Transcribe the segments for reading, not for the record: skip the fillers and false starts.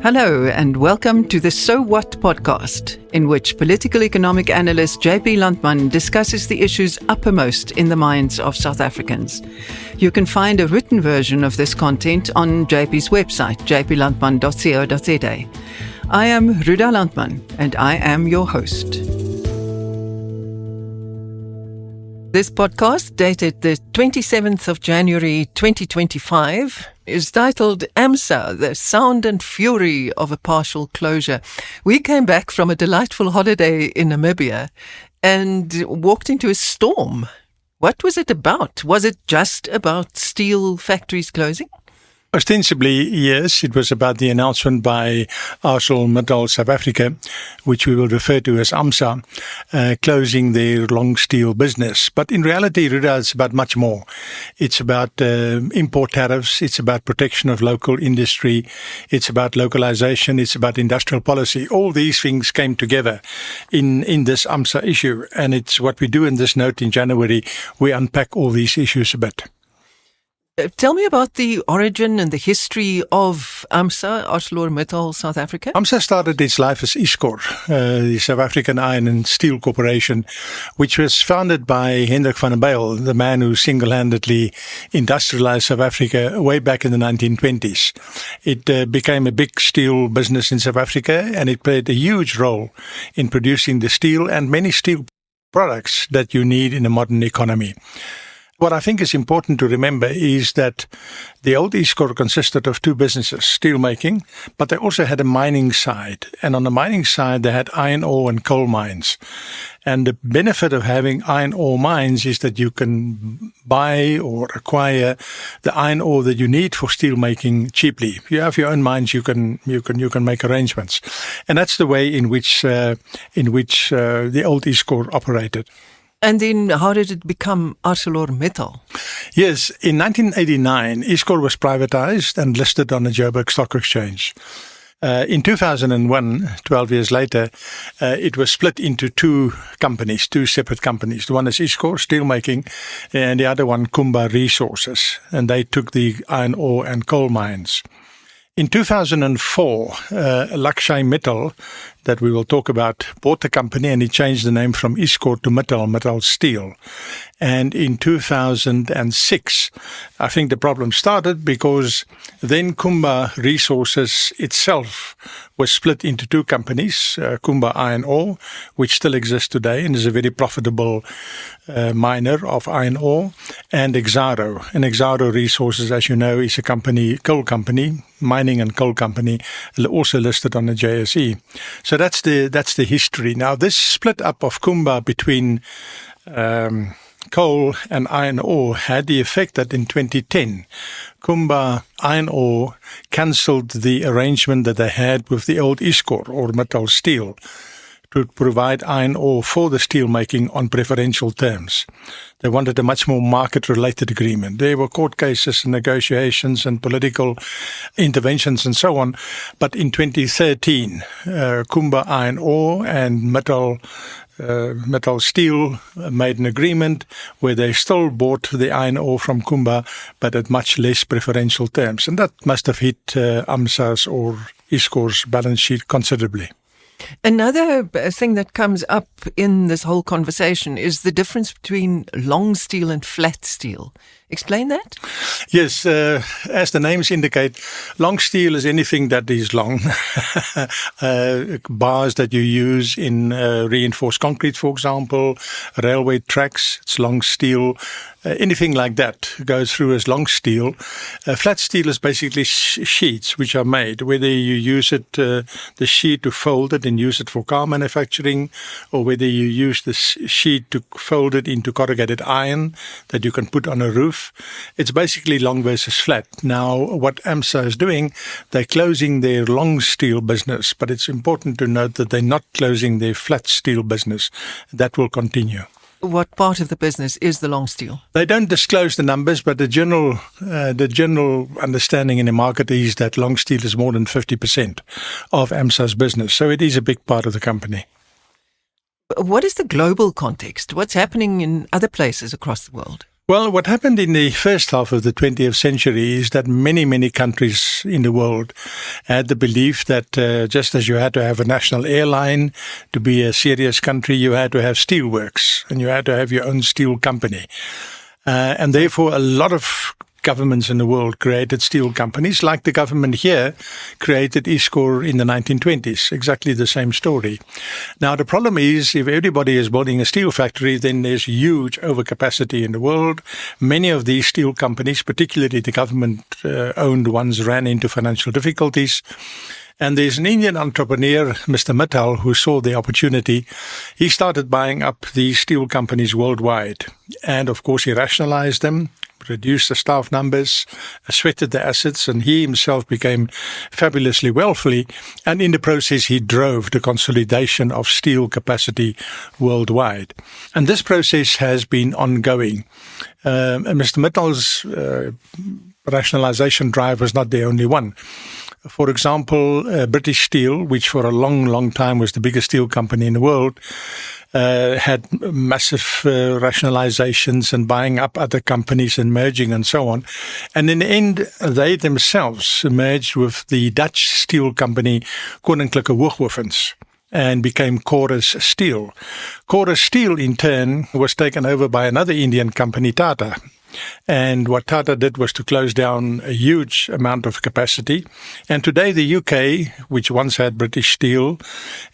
Hello and welcome to the So What podcast, in which political economic analyst JP Landman discusses the issues uppermost in the minds of South Africans. You can find a written version of this content on JP's website, jplandman.co.za. I am Ruda Landman and I am your host. This podcast, dated the 27th of January 2025, is titled AMSA, the Sound and Fury of a Partial Closure. We came back from a delightful holiday in Namibia and walked into a storm. What was it about? Was it just about steel factories closing? Ostensibly, yes, it was about the announcement by ArcelorMittal South Africa, which we will refer to as AMSA, closing their long steel business. But in reality, Ruda, it's about much more. It's about import tariffs. It's about protection of local industry. It's about localization. It's about industrial policy. All these things came together in this AMSA issue. And it's what we do in this note in January. We unpack all these issues a bit. Tell me about the origin and the history of AMSA, ArcelorMittal South Africa. AMSA started its life as ISCOR, the South African Iron and Steel Corporation, which was founded by Hendrik van der Bijl, the man who single-handedly industrialized South Africa way back in the 1920s. It became a big steel business in South Africa, and it played a huge role in producing the steel and many steel products that you need in a modern economy. What I think is important to remember is that the old ISCOR consisted of two businesses, steelmaking, but they also had a mining side. And on the mining side, they had iron ore and coal mines. And the benefit of having iron ore mines is that you can buy or acquire the iron ore that you need for steelmaking cheaply. If you have your own mines, you can make arrangements. And that's the way in which the old ISCOR operated. And then how did it become ArcelorMittal? Yes, in 1989, ISCOR was privatized and listed on the Joburg Stock Exchange. In 2001, 12 years later, it was split into two separate companies. The one is ISCOR, steelmaking, and the other one, Kumba Resources. And they took the iron ore and coal mines. In 2004, Lakshay Mittal, that we will talk about, bought the company and he changed the name from ISCOR to Mittal Steel. And in 2006, I think the problem started because then Kumba Resources itself was split into two companies, Kumba Iron Ore, which still exists today and is a very profitable miner of iron ore, and Exxaro. And Exxaro Resources, as you know, is a coal company, mining and coal company, also listed on the JSE. So that's the history. Now, this split up of Kumba between coal and iron ore had the effect that in 2010, Kumba Iron Ore cancelled the arrangement that they had with the old ISCOR or Mittal Steel to provide iron ore for the steelmaking on preferential terms. They wanted a much more market-related agreement. There were court cases and negotiations and political interventions and so on. But in 2013, Kumba Iron Ore and Mittal Steel made an agreement where they still bought the iron ore from Kumba, but at much less preferential terms. And that must have hit AMSA's or ISCOR's balance sheet considerably. Another thing that comes up in this whole conversation is the difference between long steel and flat steel. Explain that? Yes, as the names indicate, long steel is anything that is long. Bars that you use in reinforced concrete, for example, railway tracks, it's long steel. Anything like that goes through as long steel. Flat steel is basically sheets which are made, whether you use it, the sheet to fold it and use it for car manufacturing, or whether you use the sheet to fold it into corrugated iron that you can put on a roof. It's basically long versus flat. Now, what AMSA is doing, they're closing their long steel business, but it's important to note that they're not closing their flat steel business. That will continue. What part of the business is the long steel? They don't disclose the numbers, but the general understanding in the market is that long steel is more than 50% of AMSA's business. So it is a big part of the company. What is the global context? What's happening in other places across the world? Well, what happened in the first half of the 20th century is that many countries in the world had the belief that just as you had to have a national airline to be a serious country, you had to have steelworks and you had to have your own steel company. And therefore, a lot of governments in the world created steel companies, like the government here created ISCOR in the 1920s. Exactly the same story. Now, the problem is if everybody is building a steel factory, then there's huge overcapacity in the world. Many of these steel companies, particularly the government-owned ones, ran into financial difficulties. And there's an Indian entrepreneur, Mr. Mittal, who saw the opportunity. He started buying up these steel companies worldwide. And, of course, he rationalized them, reduced the staff numbers, sweated the assets, and he himself became fabulously wealthy. And in the process, he drove the consolidation of steel capacity worldwide. And this process has been ongoing. And Mr. Mittal's rationalization drive was not the only one. For example, British Steel, which for a long time was the biggest steel company in the world, had massive rationalizations and buying up other companies and merging and so on. And in the end, they themselves merged with the Dutch steel company Koninklijke Hooghovens and became Chorus Steel. Chorus Steel, in turn, was taken over by another Indian company, Tata. And what Tata did was to close down a huge amount of capacity. And today the UK, which once had British Steel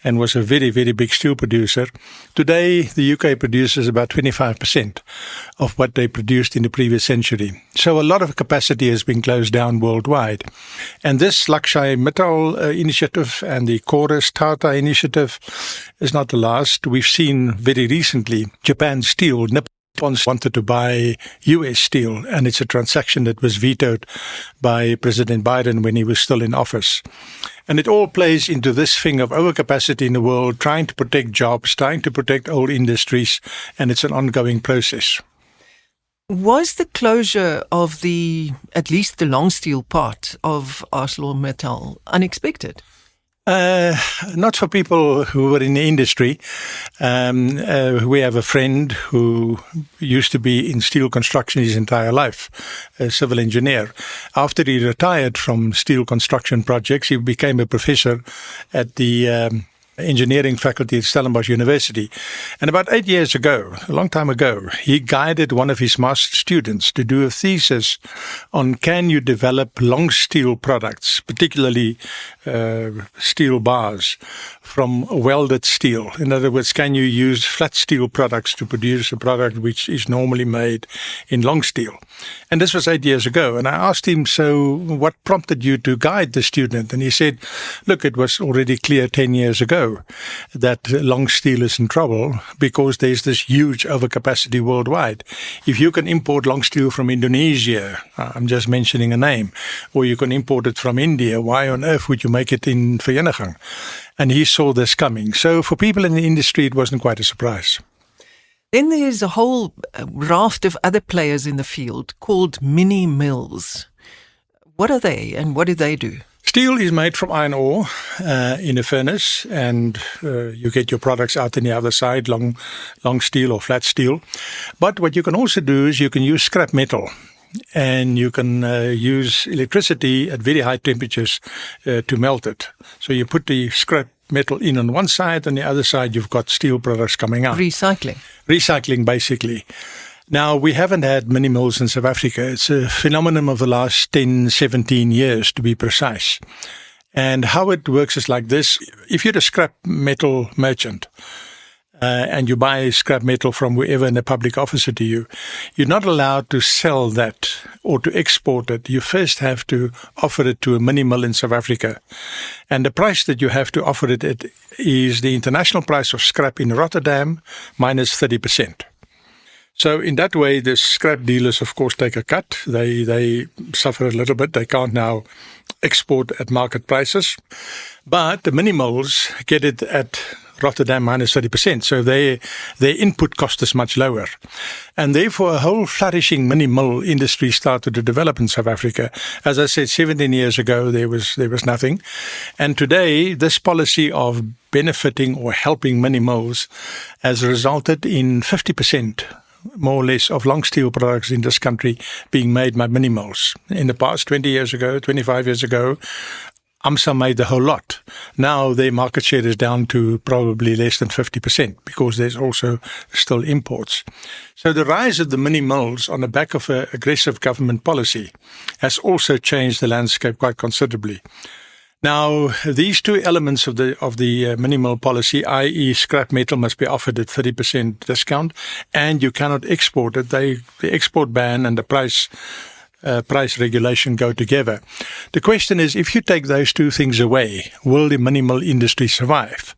and was a very big steel producer, today the UK produces about 25% of what they produced in the previous century. So a lot of capacity has been closed down worldwide. And this Lakshya Mittal initiative and the Chorus Tata initiative is not the last. We've seen very recently Japan Steel, wanted to buy US Steel, and it's a transaction that was vetoed by President Biden when he was still in office. And it all plays into this thing of overcapacity in the world, trying to protect jobs, trying to protect old industries, and it's an ongoing process. Was the closure of at least the long steel part of ArcelorMittal unexpected? Not for people who were in the industry. We have a friend who used to be in steel construction his entire life, a civil engineer. After he retired from steel construction projects, he became a professor at the engineering faculty at Stellenbosch University. And about 8 years ago, a long time ago, he guided one of his master students to do a thesis on can you develop long steel products, particularly steel bars, from welded steel. In other words, can you use flat steel products to produce a product which is normally made in long steel? And this was 8 years ago. And I asked him, so what prompted you to guide the student? And he said, look, it was already clear 10 years ago that long steel is in trouble because there's this huge overcapacity worldwide. If you can import long steel from Indonesia, I'm just mentioning a name, or you can import it from India, why on earth would you make it in Vereniging? And he saw this coming. So for people in the industry, it wasn't quite a surprise. Then there's a whole raft of other players in the field called mini mills. What are they and what do they do? Steel is made from iron ore in a furnace, and you get your products out on the other side, long steel or flat steel. But what you can also do is you can use scrap metal, and you can use electricity at very high temperatures to melt it. So you put the scrap metal in on one side, and the other side you've got steel products coming out. Recycling, basically. Now, we haven't had mini mills in South Africa. It's a phenomenon of the last 10, 17 years, to be precise. And how it works is like this. If you're a scrap metal merchant and you buy scrap metal from wherever in a public offer to you, you're not allowed to sell that or to export it. You first have to offer it to a mini mill in South Africa. And the price that you have to offer it at is the international price of scrap in Rotterdam minus 30%. So in that way, the scrap dealers, of course, take a cut. They suffer a little bit. They can't now export at market prices. But the mini mills get it at Rotterdam minus 30%. So their input cost is much lower. And therefore, a whole flourishing mini mill industry started to develop in South Africa. As I said, 17 years ago, there was nothing. And today, this policy of benefiting or helping mini mills has resulted in 50% more or less, of long steel products in this country being made by mini mills. In the past, 20 years ago, 25 years ago, AMSA made the whole lot. Now their market share is down to probably less than 50% because there's also still imports. So the rise of the mini mills on the back of an aggressive government policy has also changed the landscape quite considerably. Now, these two elements of the mini mill policy, i.e. scrap metal must be offered at 30% discount and you cannot export it. The export ban and the price regulation go together. The question is, if you take those two things away, will the mini mill industry survive?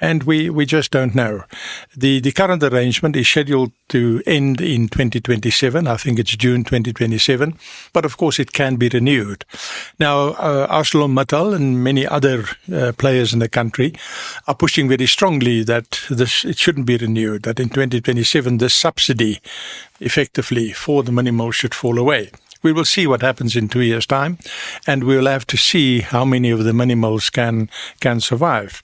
And we just don't know. The current arrangement is scheduled to end in 2027. I think it's June 2027. But of course, it can be renewed. Now, ArcelorMittal and many other players in the country are pushing very strongly that it shouldn't be renewed, that in 2027, the subsidy effectively for the mini mill should fall away. We will see what happens in 2 years' time, and we'll have to see how many of the mini mills can survive.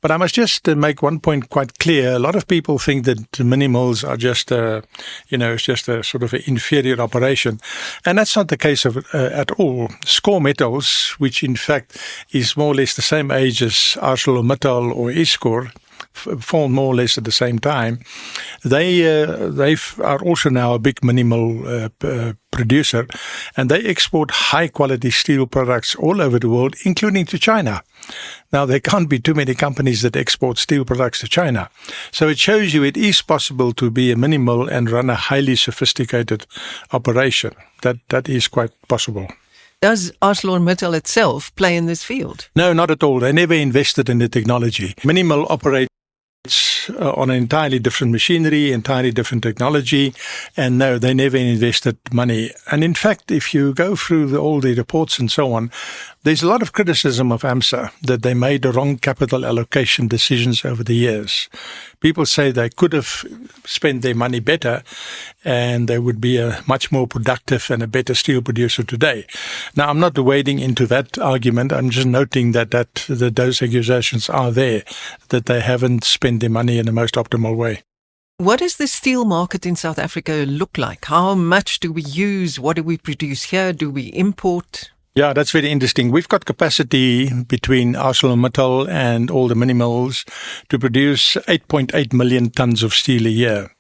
But I must just make one point quite clear. A lot of people think that the mini mills are just it's just a sort of an inferior operation. And that's not the case at all. Score Metals, which in fact is more or less the same age as ArcelorMittal or Iscor, formed more or less at the same time. They are also now a big mini mill producer, and they export high quality steel products all over the world, including to China. Now, there can't be too many companies that export steel products to China. So it shows you it is possible to be a mini mill and run a highly sophisticated operation. That is quite possible. Does ArcelorMittal itself play in this field? No, not at all. They never invested in the technology. Mini mill operates on an entirely different machinery, entirely different technology, and no, they never invested money. And in fact, if you go through all the reports and so on, there's a lot of criticism of AMSA that they made the wrong capital allocation decisions over the years. People say they could have spent their money better and they would be a much more productive and a better steel producer today. Now, I'm not wading into that argument. I'm just noting that those accusations are there, that they haven't spent their money in the most optimal way. What does the steel market in South Africa look like? How much do we use? What do we produce here? Do we import? Yeah, that's very interesting. We've got capacity between ArcelorMittal and all the mini mills to produce 8.8 million tons of steel a year.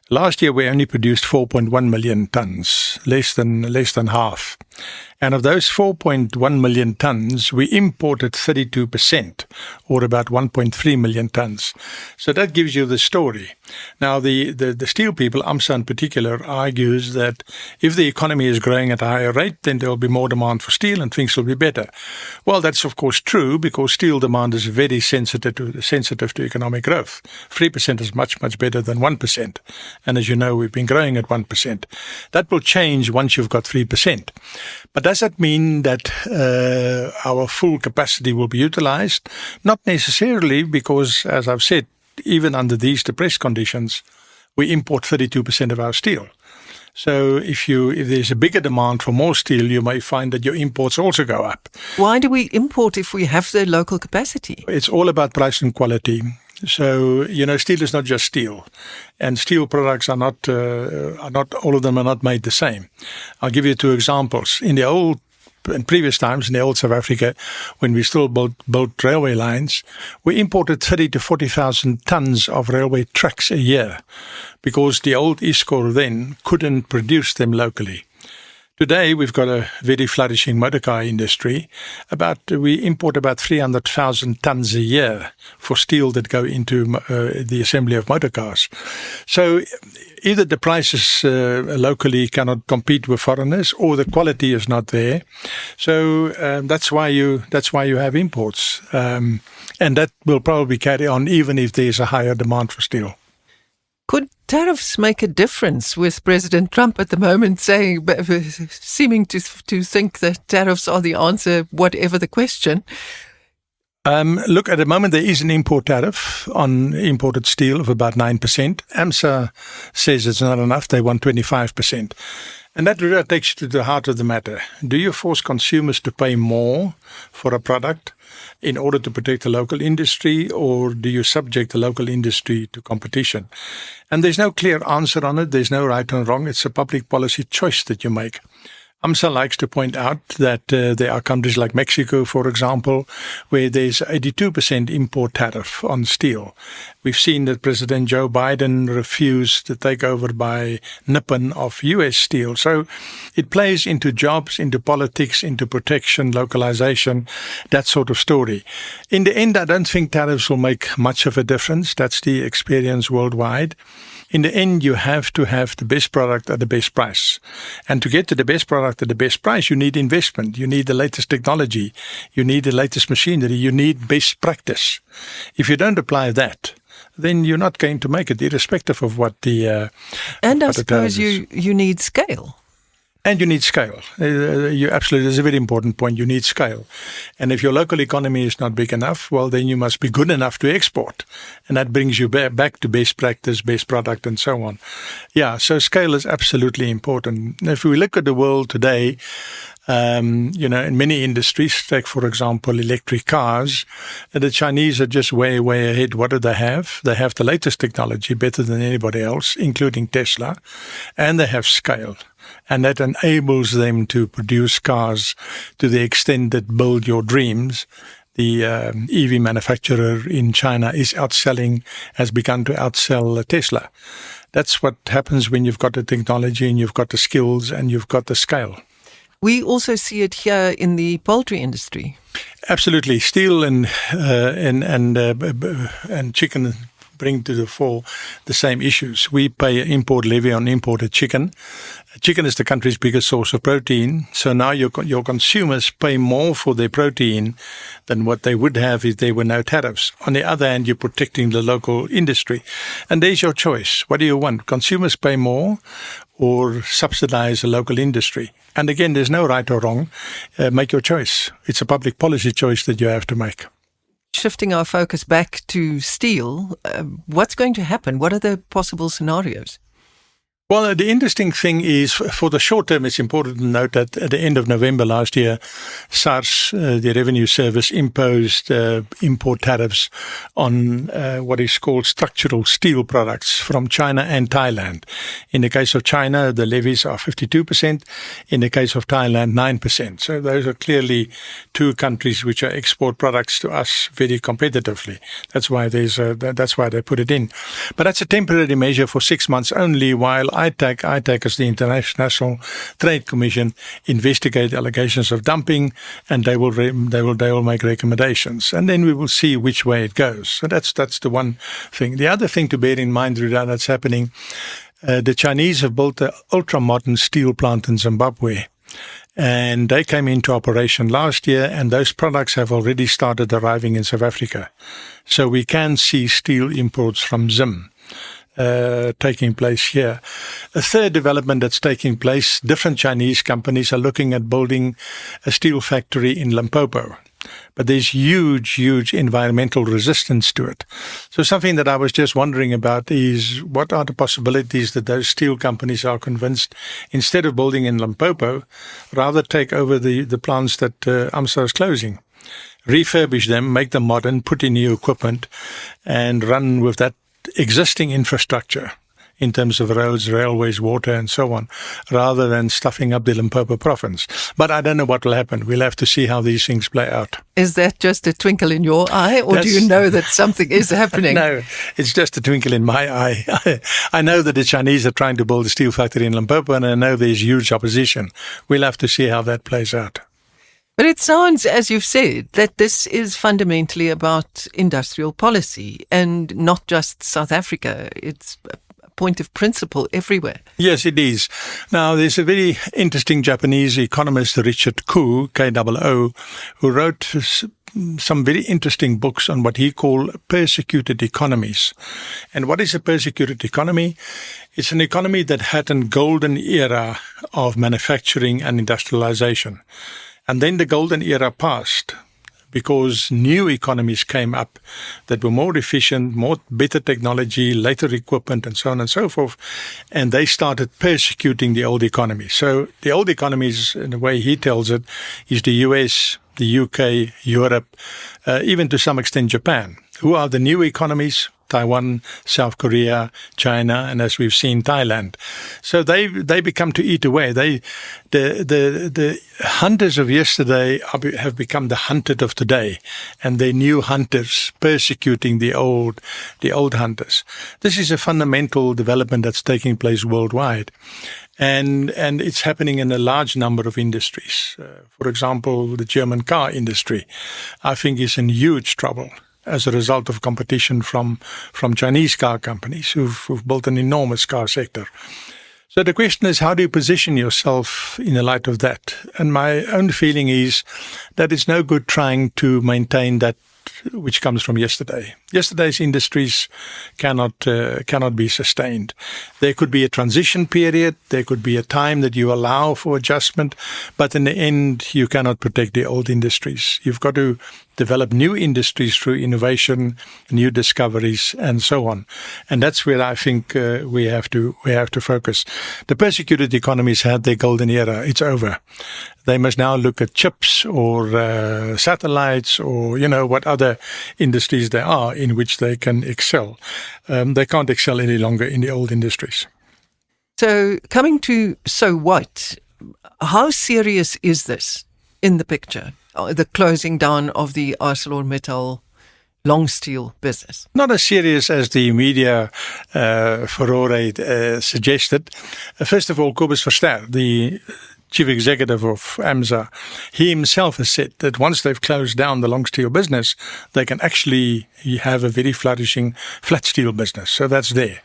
Last year, we only produced 4.1 million tons, less than half. And of those 4.1 million tons, we imported 32%, or about 1.3 million tons. So that gives you the story. Now, the steel people, AMSA in particular, argues that if the economy is growing at a higher rate, then there will be more demand for steel and things will be better. Well, that's of course true because steel demand is very sensitive to economic growth. 3% is much, much better than 1%. And as you know, we've been growing at 1%. That will change once you've got 3%. But does that mean that our full capacity will be utilized? Not necessarily, because, as I've said, even under these depressed conditions, we import 32% of our steel. So if there's a bigger demand for more steel, you may find that your imports also go up. Why do we import if we have the local capacity? It's all about price and quality. So, steel is not just steel, and steel products are not all of them are not made the same. I'll give you two examples. In previous times, in the old South Africa, when we still built railway lines, we imported 30 to 40,000 tons of railway tracks a year because the old Iscor then couldn't produce them locally. Today, we've got a very flourishing motorcar industry. We import about 300,000 tons a year for steel that go into the assembly of motorcars. So either the prices locally cannot compete with foreigners, or the quality is not there. So that's why you have imports, and that will probably carry on even if there's a higher demand for steel. Could tariffs make a difference with President Trump at the moment seeming to think that tariffs are the answer, whatever the question? Look, at the moment there is an import tariff on imported steel of about 9%. AMSA says it's not enough. They want 25%. And that really takes you to the heart of the matter. Do you force consumers to pay more for a product in order to protect the local industry, or do you subject the local industry to competition? And there's no clear answer on it. There's no right and wrong. It's a public policy choice that you make. AMSA likes to point out that there are countries like Mexico, for example, where there's 82% import tariff on steel. We've seen that President Joe Biden refused to take over by Nippon of U.S. steel. So it plays into jobs, into politics, into protection, localization, that sort of story. In the end, I don't think tariffs will make much of a difference. That's the experience worldwide. In the end, you have to have the best product at the best price. And to get to the best product at the best price, you need investment. You need the latest technology. You need the latest machinery. You need best practice. If you don't apply that, then you're not going to make it, irrespective of what the and I suppose you need scale. And you need scale. You absolutely, that's a very important point. You need scale. And if your local economy is not big enough, well, then you must be good enough to export. And that brings you back to best practice, best product, and so on. Yeah, so scale is absolutely important. If we look at the world today, in many industries, take, for example, electric cars, the Chinese are just way, way ahead. What do they have? They have the latest technology, better than anybody else, including Tesla, and they have scale. And that enables them to produce cars to the extent that build your dreams. The EV manufacturer in China has begun to outsell Tesla. That's what happens when you've got the technology and you've got the skills and you've got the scale. We also see it here in the poultry industry. Absolutely. Steel and chicken bring to the fore the same issues. We pay an import levy on imported chicken. Chicken is the country's biggest source of protein. So now your consumers pay more for their protein than what they would have if there were no tariffs. On the other hand, you're protecting the local industry. And there's your choice. What do you want? Consumers pay more or subsidize the local industry? And again, there's no right or wrong. Make your choice. It's a public policy choice that you have to make. Shifting our focus back to steel, what's going to happen? What are the possible scenarios? Well, the interesting thing is, for the short term, it's important to note that at the end of November last year, SARS, the Revenue Service, imposed import tariffs on what is called structural steel products from China and Thailand. In the case of China, the levies are 52%. In the case of Thailand, 9%. So those are clearly two countries which are export products to us very competitively. That's why that's why they put it in. But that's a temporary measure for 6 months only, while ITAC as the International Trade Commission, investigate allegations of dumping, and they will make recommendations, and then we will see which way it goes. So that's the one thing. The other thing to bear in mind, Ruda, that's happening. The Chinese have built an ultra-modern steel plant in Zimbabwe. And they came into operation last year, and those products have already started arriving in South Africa. So we can see steel imports from Zim taking place here. A third development that's taking place, different Chinese companies are looking at building a steel factory in Limpopo. But there's huge environmental resistance to it. So something that I was just wondering about is, what are the possibilities that those steel companies are convinced, instead of building in Limpopo, rather take over the plants that AMSA is closing, refurbish them, make them modern, put in new equipment, and run with that existing infrastructure in terms of roads, railways, water, and so on, rather than stuffing up the Limpopo province. But I don't know what will happen. We'll have to see how these things play out. Is that just a twinkle in your eye, or do you know that something is happening? No, it's just a twinkle in my eye. I know that the Chinese are trying to build a steel factory in Limpopo, and I know there's huge opposition. We'll have to see how that plays out. But it sounds, as you've said, that this is fundamentally about industrial policy and not just South Africa. It's a point of principle everywhere. Yes, it is. Now, there's a very interesting Japanese economist, Richard Koo, K-O-O, who wrote some very interesting books on what he called persecuted economies. And what is a persecuted economy? It's an economy that had a golden era of manufacturing and industrialization. And then the golden era passed because new economies came up that were more efficient, better technology, later equipment, and so on and so forth. And they started persecuting the old economies. So the old economies, in the way he tells it, is the US, the UK, Europe, even to some extent Japan. Who are the new economies? Taiwan, South Korea, China, and as we've seen, Thailand. So they become to eat away. The hunters of yesterday have become the hunted of today, and they're new hunters persecuting the old hunters. This is a fundamental development that's taking place worldwide. And it's happening in a large number of industries. For example, the German car industry, I think, is in huge trouble as a result of competition from Chinese car companies who've built an enormous car sector. So the question is, how do you position yourself in the light of that? And my own feeling is that it's no good trying to maintain that which comes from yesterday. Yesterday's industries cannot be sustained. There could be a transition period. There could be a time that you allow for adjustment. But in the end, you cannot protect the old industries. You've got to develop new industries through innovation, new discoveries, and so on. And that's where I think we have to focus. The persecuted economies had their golden era. It's over. They must now look at chips or satellites or, what other industries there are in which they can excel. They can't excel any longer in the old industries. So coming to so what, how serious is this in the picture? The closing down of the ArcelorMittal long steel business? Not as serious as the media furore suggested. First of all, Kobus Verster, the chief executive of AMSA, he himself has said that once they've closed down the long steel business, they can actually have a very flourishing flat steel business. So that's there.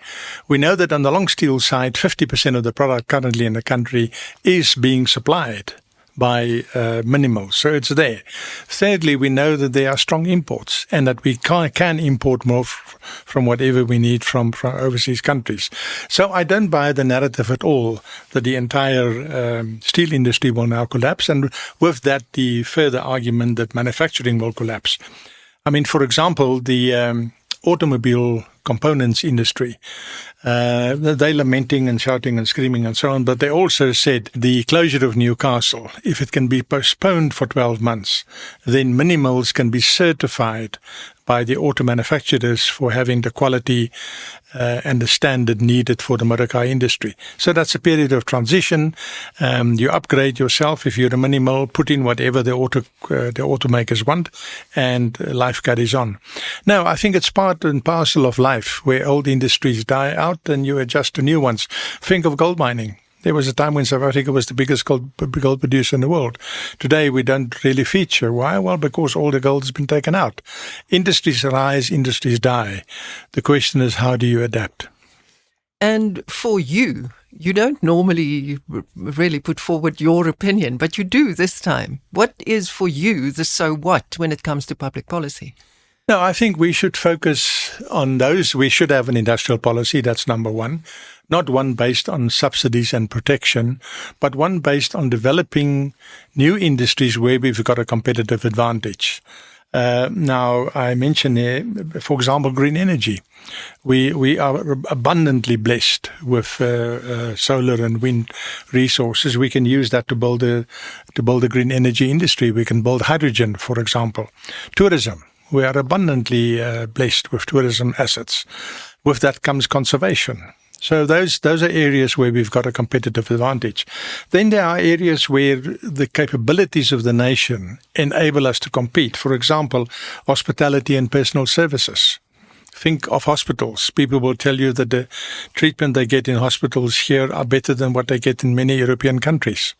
We know that on the long steel side, 50% of the product currently in the country is being supplied by minimal. So it's there. Thirdly, we know that there are strong imports and that we can import more from whatever we need from overseas countries. So I don't buy the narrative at all that the entire steel industry will now collapse, and with that the further argument that manufacturing will collapse. I mean, for example, the automobile components industry. They're lamenting and shouting and screaming and so on, but they also said the closure of Newcastle, if it can be postponed for 12 months, then mini mills can be certified by the auto manufacturers for having the quality and the standard needed for the motor car industry. So that's a period of transition. You upgrade yourself if you're a mini mill, put in whatever the automakers want, and life carries on. Now, I think it's part and parcel of life where old industries die out and you adjust to new ones. Think of gold mining. There was a time when South Africa was the biggest gold producer in the world. Today, we don't really feature. Why? Well, because all the gold has been taken out. Industries rise, industries die. The question is, how do you adapt? And for you, you don't normally really put forward your opinion, but you do this time. What is for you the so what when it comes to public policy? No, I think we should focus on those. We should have an industrial policy. That's number one. Not one based on subsidies and protection, but one based on developing new industries where we've got a competitive advantage. Now, I mentioned here, for example, green energy. We are abundantly blessed with solar and wind resources. We can use that to build a green energy industry. We can build hydrogen, for example. Tourism. We are abundantly blessed with tourism assets. With that comes conservation. So those are areas where we've got a competitive advantage. Then there are areas where the capabilities of the nation enable us to compete. For example, hospitality and personal services. Think of hospitals. People will tell you that the treatment they get in hospitals here are better than what they get in many European countries.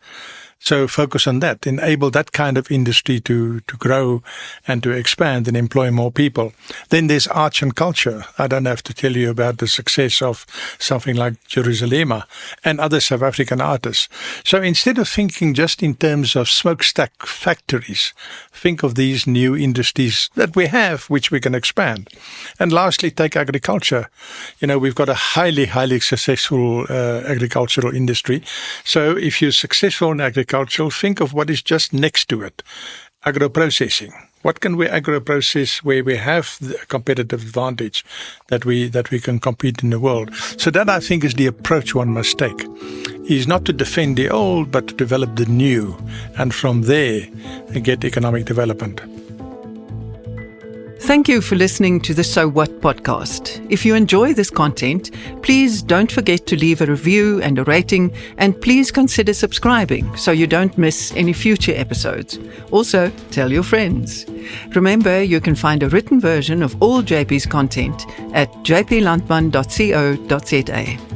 So focus on that, enable that kind of industry to grow and to expand and employ more people. Then there's arts and culture. I don't have to tell you about the success of something like Jerusalema and other South African artists. So instead of thinking just in terms of smokestack factories, think of these new industries that we have, which we can expand. And lastly, take agriculture. We've got a highly, highly successful agricultural industry. So if you're successful in agriculture, think of what is just next to it. Agro-processing. What can we agro-process where we have the competitive advantage that we can compete in the world? So that, I think, is the approach one must take. Is not to defend the old, but to develop the new, and from there get economic development. Thank you for listening to the So What podcast. If you enjoy this content, please don't forget to leave a review and a rating, and please consider subscribing so you don't miss any future episodes. Also, tell your friends. Remember, you can find a written version of all JP's content at jplandman.co.za.